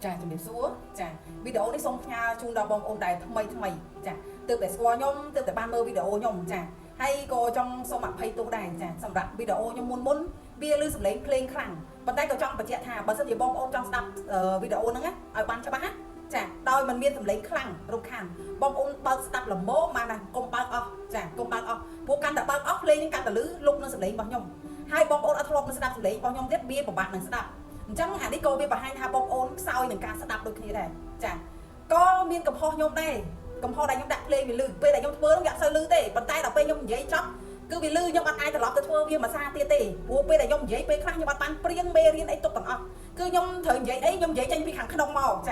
ចាជំរាបសួរចាវីដេអូនេះសូមផ្ញើជូនដល់បងប្អូនដែលថ្មីចាទើបតែស្គាល់ខ្ញុំទើបតែបានមើលវីដេអូខ្ញុំចាហើយក៏ចង់សូមអភ័យទោសដែរចាសម្រាប់វីដេអូខ្ញុំមុនវាឮសំឡេងភ្លេងខ្លាំងប៉ុន្តែក៏ចង់បញ្ជាក់ថាបើសិនជាបងប្អូនចង់ស្ដាប់វីដេអូហ្នឹងឲ្យបានច្បាស់ណាចាដោយมันមានសំឡេងខ្លាំងរំខានបងប្អូនបើកស្ដាប់ល្មមបានណាកុំបើកអស់ចាកុំបើកអស់ព្រោះកាន់តែបើកអស់ភ្លេងហ្នឹងកាន់តែឮលុបនៅសំឡេងរបស់ខ្ញុំហើយបងប្អូនអត់ធ្លាប់នឹងស្ដាប់សំឡេងរបស់ខ្ញុំទៀតវាពិបាកនឹងស្ដាប់អញ្ចឹងអានេះក៏វាបង្ហាញថាបងប្អូនខ្សោយនឹងការស្ដាប់ដូចគ្នាដែរចាក៏មានកំហុសខ្ញុំដែរកំហុសដែលខ្ញុំដាក់ភ្លេងវាលឺពេលដែលខ្ញុំធ្វើវាអត់សូវលឺទេប៉ុន្តែដល់ពេលខ្ញុំនិយាយចប់គឺវាលឺខ្ញុំអត់អាចត្រឡប់ទៅធ្វើវាមួយសារទៀតទេព្រោះពេលដែលខ្ញុំនិយាយពេលខ្លះខ្ញុំអត់បានព្រៀងមេរៀនអីទុកទាំងអស់គឺខ្ញុំត្រូវនិយាយអីខ្ញុំនិយាយចេញពីខាងក្នុងមកច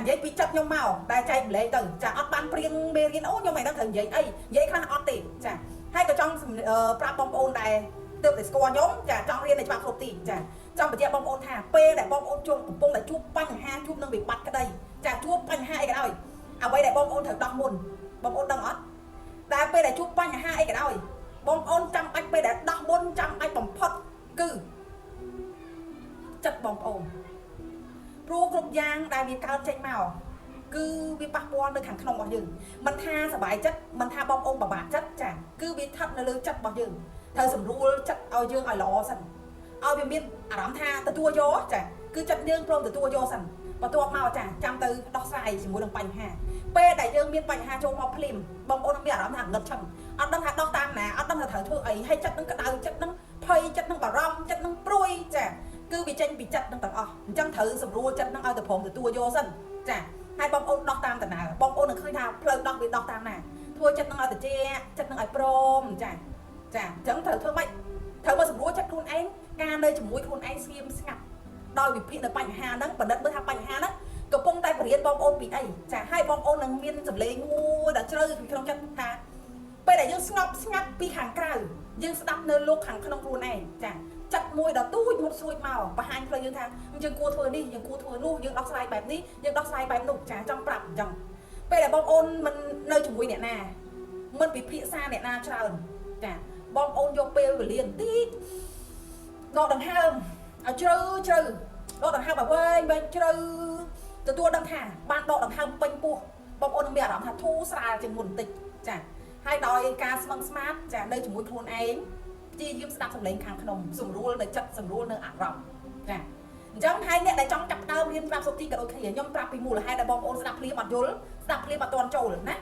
ានិយាយពីចិត្តខ្ញុំមកដែលចែកម្លែកទៅចាអត់បានព្រៀងមេរៀនអូខ្ញុំមិនដឹងត្រូវនិយាយអីនិយាយខ្លះអត់ទេចាហើយក៏ចង់ប្រាប់បងប្អូនដែរទើបតែស្គាល់ខ្ញុំចាចង់រៀនឲ្យច្បាស់គ្រប់ទីចាចង់បញ្ជាក់បងប្អូនថាពេលដែលបងប្អូនកំពុងតែជួបបញ្ហាជួបនឹងវិបត្តិក្តីចាជួបបញ្ហាអីក៏ដោយអ្វីដែលបងប្អូនត្រូវដោះមុនបងប្អូនដឹងអត់តែពេលដែលជួបបញ្ហាអីក៏ដោយបងប្អូនចាំបាច់ពេលដែលដោះមុនចាំបាច់បំផុតគឺចិត្តបងប្អូនព្រោះគ្រប់យ៉ាងដែលវាកើតចេញមកគឺវាប៉ះពាល់នៅខាងក្នុងរបស់យើងមិនថាសុបាយចិត្តមិនថាបងប្អូនពិបាកចិត្តចាគឺវាស្ថិតនៅលើចិត្តរបស់យើងត្រូវសម្រួលចិត្តឲ្យយើងឲ្យល្អសិនឲ្យវាមានអារម្មណ៍ថាទទួលយកចាគឺចិត្តយើងព្រមទទួលយកសិនបន្ទាប់មកចាចាំទៅដោះស្រាយជាមួយនឹងបញ្ហាពេលដែលយើងមានបញ្ហាចូលមកភ្លាមបងប្អូនមានអារម្មណ៍ថាងឹតឈឹងអត់ដឹងថាដោះតាមណាអត់ដឹងថាត្រូវធ្វើអីហើយចិត្តនឹងក្តៅចិត្តនឹងភ័យចិត្តនឹងបារម្ភចិត្តនឹងព្រួយចាគឺវាចេញពីចិត្តនឹងទាំងអស់អញ្ចឹងត្រូវសម្រួលចិត្តនឹងឲ្យទៅព្រមទទួលយកសិនចាហើយបងប្អូនដោះតាមតាណាបងប្អូននឹងឃើញថាផ្លូវដោះវាដោះតាមណាធ្វើចិត្តនឹងឲ្យត្រជាក់ចិត្តនឹងឲ្យព្រមចាអញ្ចឹងត្រូវធ្វើម៉េចត្រូវមកសម្រួលចិត្តខ្លួនឯងការនៅជាមួយខ្លួនឯងស្ងៀមស្ងាត់ដោយវិភាគនៅបញ្ហាហ្នឹងបណ្ឌិតមើលថាបញ្ហាហ្នឹងកំពុងតែបរៀនបងប្អូនពីអីចាហើយបងប្អូននឹងមានសម្លេងមួយដ៏ជ្រៅពីក្នុងចិត្តថាពេលដែលយើងស្ងប់ស្ងាត់ពីខាងក្រៅយើងស្ដាប់នៅលោកខាងក្នុងខ្លួនឯងចាចិត្តមួយដ៏ទូចមុតសួចមកបង្ហាញផ្លូវយើងថាយើងគួរធ្វើនេះយើងគួរធ្វើនោះយើងដោះស្រាយបែបនេះយើងដោះស្រាយបែបនោះចាចង់ប្រាប់អញ្ចឹងពេលដែលបងប្អូនមិននៅជាមួយអ្នកណាមិនពិភាក្សាអ្នកណាច្រើនចាបងប្អូនយកពេលវេលាបន្តិចដកដង្ហើមឲ្យជ្រៅដកដង្ហើមឲ្យវែងជ្រៅទទួលដឹងថាបានដកដង្ហើមពេញពោះបងប្អូននឹងមានអារម្មណ៍ថាធូរស្រាលជាងមុនបន្តិចចាហើយដោយការស្មឹងស្មាតចានៅជាមួយខ្លួនឯងព្យាយាមស្ដាប់សំឡេងខាងក្នុងសម្រួលនៅចិត្តសម្រួលនៅអារម្មណ៍ចាអញ្ចឹងហើយអ្នកដែលចង់ចាប់ដើមរៀនប្រាប់សុខទីក៏ដូចគ្នាខ្ញុំប្រាប់ពីមូលហេតុដែលបងប្អូនស្ដាប់ភ្លាមអត់យល់ស្ដាប់ភ្លាមអត់ទាន់ចូលណា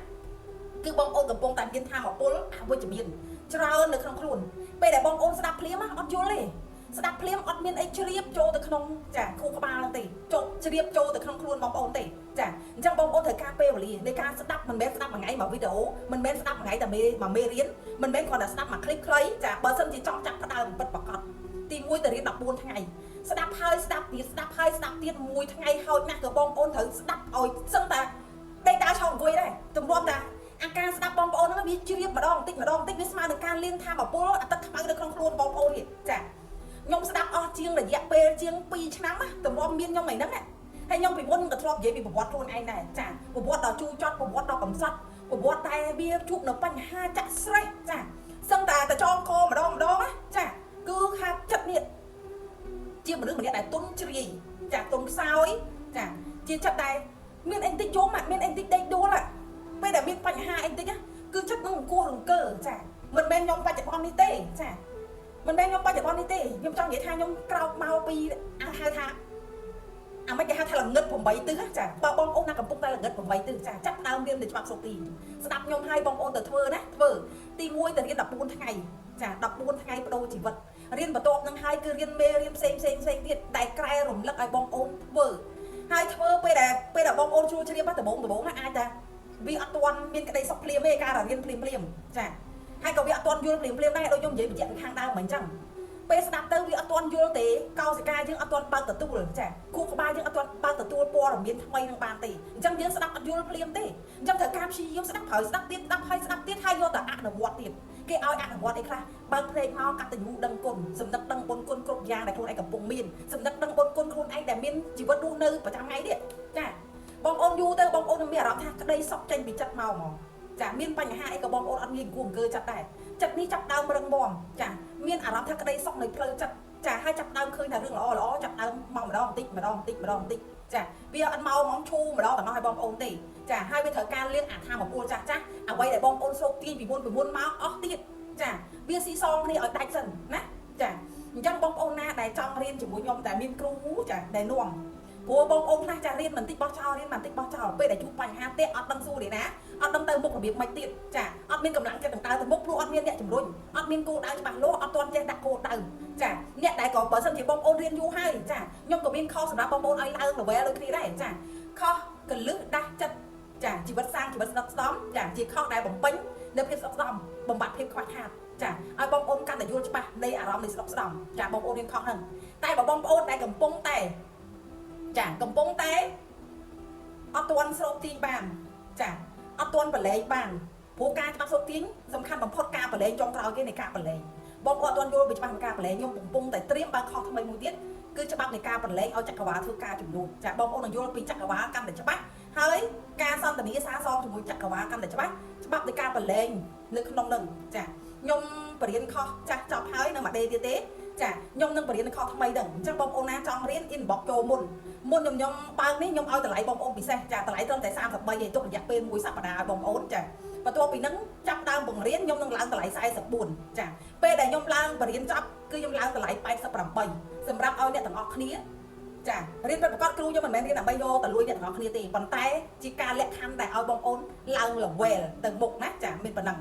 គឺបងប្អូនកំពុងតែមានថាមពលអវិជ្ជមានច្រើននៅក្នុងខ្លួនពេលដែលបងប្អូនស្ដាប់ភ្លាមអត់យល់ទេស្ដាប់ភ្លាមអត់មានអីជ្រាបចូលទៅក្នុងចាខួរក្បាលហ្នឹងទេជ្រាបចូលទៅក្នុងខ្លួនបងប្អូនទេចាអញ្ចឹងបងប្អូនត្រូវការពេលវេលានៃការស្ដាប់មិនមែនស្ដាប់មួយថ្ងៃមួយវីដេអូមិនមែនស្ដាប់មួយថ្ងៃតែមេរៀនមិនមែនគ្រាន់តែស្ដាប់មួយคลิปខ្លីចាបើសិនជាចង់ចាប់ផ្ដើមពិតប្រាកដទី1ទៅរៀន14ថ្ងៃស្ដាប់ហើយស្ដាប់ទៀតស្ដាប់ហើយស្ដាប់ទៀតមួយថ្ងៃហោចណាស់ក៏បងប្អូនត្រូវស្ដាប់ឲ្យសឹងតែដេកដើរឆោតអង្គុយដែរទម្រាំថាអាការស្ដាប់បងប្អូនហ្នឹងវាជ្រាបម្ដងបន្តិចវាស្មើនឹងការលៀងថាមពលអទឹកខ្មៅនៅក្នុងខ្លួនបងប្អូននេះចាខ្ញុំស្ដាប់អស់ជាងរយៈពេលជាង2ឆ្នាំណាទម្រាំមានខ្ញុំអីហ្នឹងហើយខ្ញុំពីមុនក៏ធ្លាប់និយាយពីប្រវត្តិខ្លួនឯងដែរចាប្រវត្តិដ៏ជូរចត់ប្រវត្តិដ៏កំសត់ប្រវត្តិតែវាជួបនៅបញ្ហាចាក់ស្រេះចាសឹងតែចងកម្ដងណាចាគឺខាត់ចិត្តនេះជាមនុស្សម្នាក់ដែលទុនជ្រាយចាទុនខ្សោយចាជាចិត្តដែលមានអីតិចយំមានអីតិចដេកដួលពេលដែលមានបញ្ហាអីតិចគឺចិត្តនឹងអង្គររង្គើចាមិនមែនខ្ញុំបច្ចុប្បន្ននេះទេចាមិនមែនខ្ញុំបច្ចុប្បន្ននេះទេខ្ញុំចង់និយាយថាខ្ញុំក្រោកមកពីហៅថាអាមិនគេហៅថាល្ងឹត8ទិសចាបើបងប្អូនណាកំពុងតែល្ងឹត8ទិសចាចាប់ដើមរៀនទៅច្បាប់សុខទីស្ដាប់ខ្ញុំឲ្យបងប្អូនទៅធ្វើណាធ្វើទី1ទៅរៀន14ថ្ងៃចា14ថ្ងៃបដូរជីវិតរៀនបន្ទាប់នឹងហើយគឺរៀនមេរៀនផ្សេងទៀតដែលក្រែរំលឹកឲ្យបងប្អូនធ្វើហើយធ្វើពេលដែលបងប្អូនជួជ្រាបដំបូងណាអាចថាវាអត់ទាន់មានក្តីសុខភ្លាមទេការរៀនភ្លាមចាហើយក៏វាអត់ទាន់យល់ភ្លាមដែរដូចខ្ញុំនិយាយបញ្ជាក់ពីខាងដើមមិនអញ្ចឹងពេលស្ដាប់ទៅវាអត់ទាន់យល់ទេកោសិកាយើងអត់ទាន់បើកទទួលចាខួរក្បាលយើងអត់ទាន់បើកទទួលព័ត៌មានថ្មីនឹងបានទេអញ្ចឹងយើងស្ដាប់អត់យល់ភ្លាមទេអញ្ចឹងត្រូវការព្យាយាមស្ដាប់ហើយស្ដាប់ទៀតស្ដាប់ហើយយកទៅអនុវត្តទៀតគេឲ្យអនុវត្តអីខ្លះបើកភ្លេងមកកតញ្ញូដឹងគុណសម្ដេចដឹងបុណ្យគុណគ្រប់យ៉ាងដែលខ្លួនឯងកំពុងមានសម្ដេចដឹងបុណ្យគុណខ្លួនឯងដែលមានជីវិតរស់នៅប្រចាំថ្ងៃទៀតចាបងប្អូនយូរទៅបងប្អូននឹងមានអារម្មណ៍ថាក្តីសុខចេញពីចិត្តមកចាមានបញ្ហាអីក៏បងប្អូនអត់ងាយអង្គុយអង្គើចិត្តដែរចិត្តនេះចាប់ដើមរឹងមាំចាមានអារម្មណ៍ថាក្តីសុខនៅផ្លូវចិត្ត ចាឲ្យចាប់ដើមឃើញថារឿងល្អចាប់ដើមមកម្ដងបន្តិចចាវាអត់មកហ្មងឈូម្ដងទាំងអស់ឲ្យបងប្អូនទេចាហើយវាត្រូវការលៀងអាថាមពលចាស់អ្វីដែលបងប្អូនស្រូបទាញពីមុនមកអស់ទៀតចាវាស៊ីសងគ្នាឲ្យដាច់សិនណាចាអញ្ចឹងបងប្អូនណាដែលចង់រៀនជាមួយខ្ញុំតែមានគ្រូចាដែលនាំព្រោះបងប្អូនខ្លះចារៀនបន្តិចបោះចោលពេលដែលជួបបញ្ហាទេអត់ដឹងសួរទេណាអត់ដឹងទៅមុខរបៀបមិនទៀតចាអត់មានកម្លាំងចិត្តនឹងដើរទៅមុខព្រោះអត់មានអ្នកជំរុញអត់មានគោលដៅច្បាស់លាស់អត់ទាន់ចេះដាក់គោលដៅចាអ្នកដែលក៏បើសិនជាបងប្អូនរៀនយូរហើយចាខ្ញុំក៏មានខុសសម្រាប់បងប្អូនឲ្យឡើង level ដូចគ្នាដែរចាខុសកលឹះដាស់ចិត្តចាជីវិតសាងជីវិតស្ដុកស្ដំចាជាខុសដែលបំពេញនៅភាពស្ដុកស្ដំបំបត្តិភាពខ្វះខាតចាឲ្យបងប្អូនកាន់តែយល់ច្បាស់នៃអារម្មណ៍នៃស្ដុកស្ដំចាបងប្អូនរៀនខុសហ្នឹងតែបើបងប្អូនដែលកំពុងតែអត់ទាន់ស្រូបទាញបានចាអត់ទាន់បលែងបានព្រោះការច្បាប់ស្រូបទាញសំខាន់បំផុតការបលែងចុងក្រោយគេនៃការបលែងបងប្អូនអត់ទាន់យល់ពីច្បាប់នៃការបលែងខ្ញុំកំពុងតែត្រៀមបើកខុសថ្មីមួយទៀតគឺច្បាប់នៃការបលែងឲ្យចក្រវាឡធ្វើការជំនួសចាបងប្អូននឹងយល់ពីចក្រវាឡកាន់តែច្បាស់ហើយការសន្ទនាសារសងជាមួយចក្រវាឡកាន់តែច្បាស់ច្បាប់នៃការបលែងនៅក្នុងនឹងចាខ្ញុំបរៀនខុសចាស់ចប់ហើយនៅមួយដេទៀតទេចាខ្ញុំនឹងបរៀនខុសថ្មីហ្នឹងអញ្ចឹងបងប្អូនណាចង់រៀន inbox ចូលមុនខ្ញុំបើកនេះខ្ញុំឲ្យតម្លៃបងប្អូនពិសេសចាតម្លៃត្រឹមតែ33ឯងទុករយៈពេល1សប្តាហ៍ឲ្យបងប្អូនចាបន្ទាប់ពីហ្នឹងចាប់ដើមបង្រៀនខ្ញុំនឹងឡើងតម្លៃ44ចាពេលដែលខ្ញុំឡើងបរៀនចប់គឺខ្ញុំឡើងតម្លៃ88សម្រាប់ឲ្យអ្នកទាំងអស់គ្នាចារៀនប្រកបគ្រូខ្ញុំមិនមែនរៀនដើម្បីយកទៅលួចអ្នកទាំងអស់គ្នាទេប៉ុន្តែជាការលក្ខខណ្ឌដែលឲ្យបងប្អូនឡើង level ទៅមុខណាចាមានប៉ុណ្ណឹង